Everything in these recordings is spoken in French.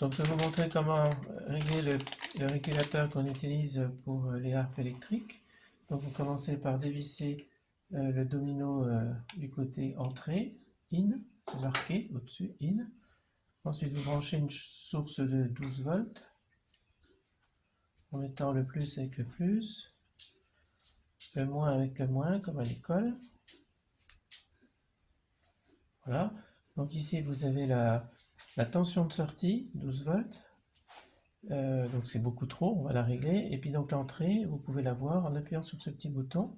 Donc je vais vous montrer comment régler le régulateur qu'on utilise pour les harpes électriques. Donc vous commencez par dévisser le domino du côté entrée, in, c'est marqué au-dessus, in. Ensuite vous branchez une source de 12 volts en mettant le plus avec le plus, le moins avec le moins comme à l'école. Voilà, donc ici vous avez la tension de sortie, 12 volts. Donc c'est beaucoup trop, on va la régler. Et puis donc l'entrée, vous pouvez la voir en appuyant sur ce petit bouton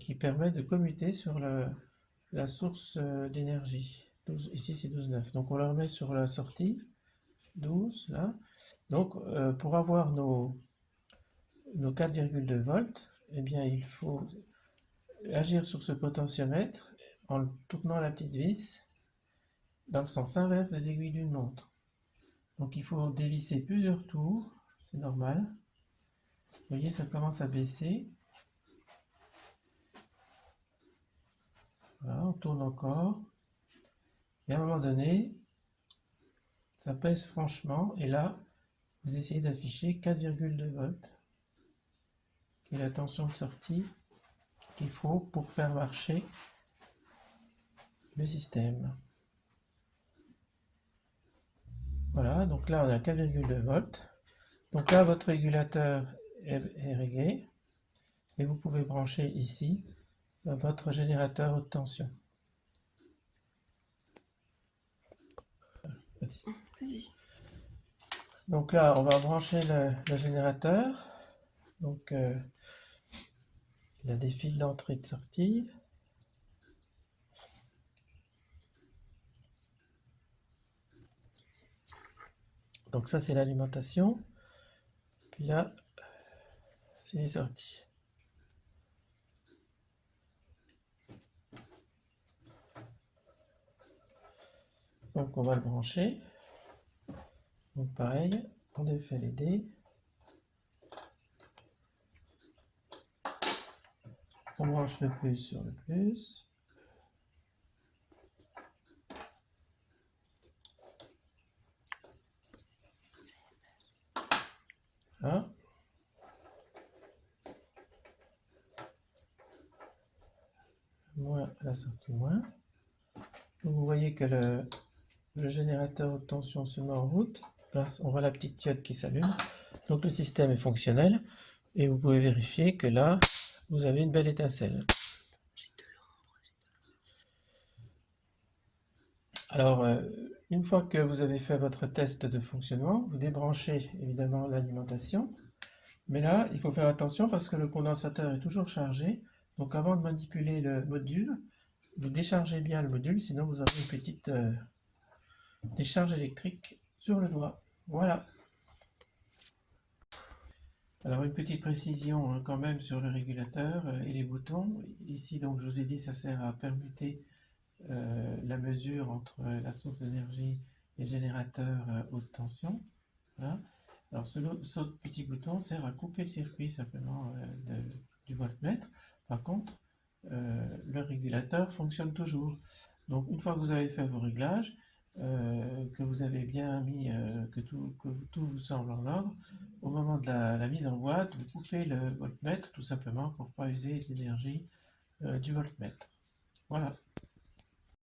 qui permet de commuter sur la source d'énergie. Ici c'est 12,9. Donc on la remet sur la sortie, 12 là. Donc pour avoir nos 4,2 volts, eh bien il faut agir sur ce potentiomètre en tournant la petite vis dans le sens inverse des aiguilles d'une montre. Donc il faut dévisser plusieurs tours, c'est normal. Vous voyez, ça commence à baisser. Voilà, on tourne encore. Et à un moment donné, ça pèse franchement. Et là, vous essayez d'afficher 4,2 volts, qui est la tension de sortie qu'il faut pour faire marcher le système. Voilà, donc là on a 4,2 volts. Donc là, votre régulateur est réglé. Et vous pouvez brancher ici votre générateur haute tension. Vas-y. Donc là, on va brancher le générateur. Donc, il y a des fils d'entrée et de sortie. Donc ça, c'est l'alimentation. Puis là, c'est les sorties. Donc on va le brancher. Donc pareil, on défait les dés. On branche le plus sur le plus. Voilà. Moins à la sortie moins. Donc vous voyez que le générateur haute tension se met en route. Là, on voit la petite diode qui s'allume. Donc le système est fonctionnel. Et vous pouvez vérifier que là, vous avez une belle étincelle. Alors, une fois que vous avez fait votre test de fonctionnement, vous débranchez évidemment l'alimentation. Mais là, il faut faire attention parce que le condensateur est toujours chargé. Donc avant de manipuler le module, vous déchargez bien le module, sinon vous aurez une petite décharge électrique sur le doigt. Voilà. Alors une petite précision quand même sur le régulateur et les boutons. Ici, donc, je vous ai dit, ça sert à permuter la mesure entre la source d'énergie et le générateur haute tension. Voilà. Alors ce petit bouton sert à couper le circuit simplement du voltmètre. Par contre, le régulateur fonctionne toujours. Donc une fois que vous avez fait vos réglages, que vous avez bien mis, que tout vous semble en ordre, au moment de la mise en boîte, vous coupez le voltmètre tout simplement pour ne pas user l'énergie du voltmètre. Voilà.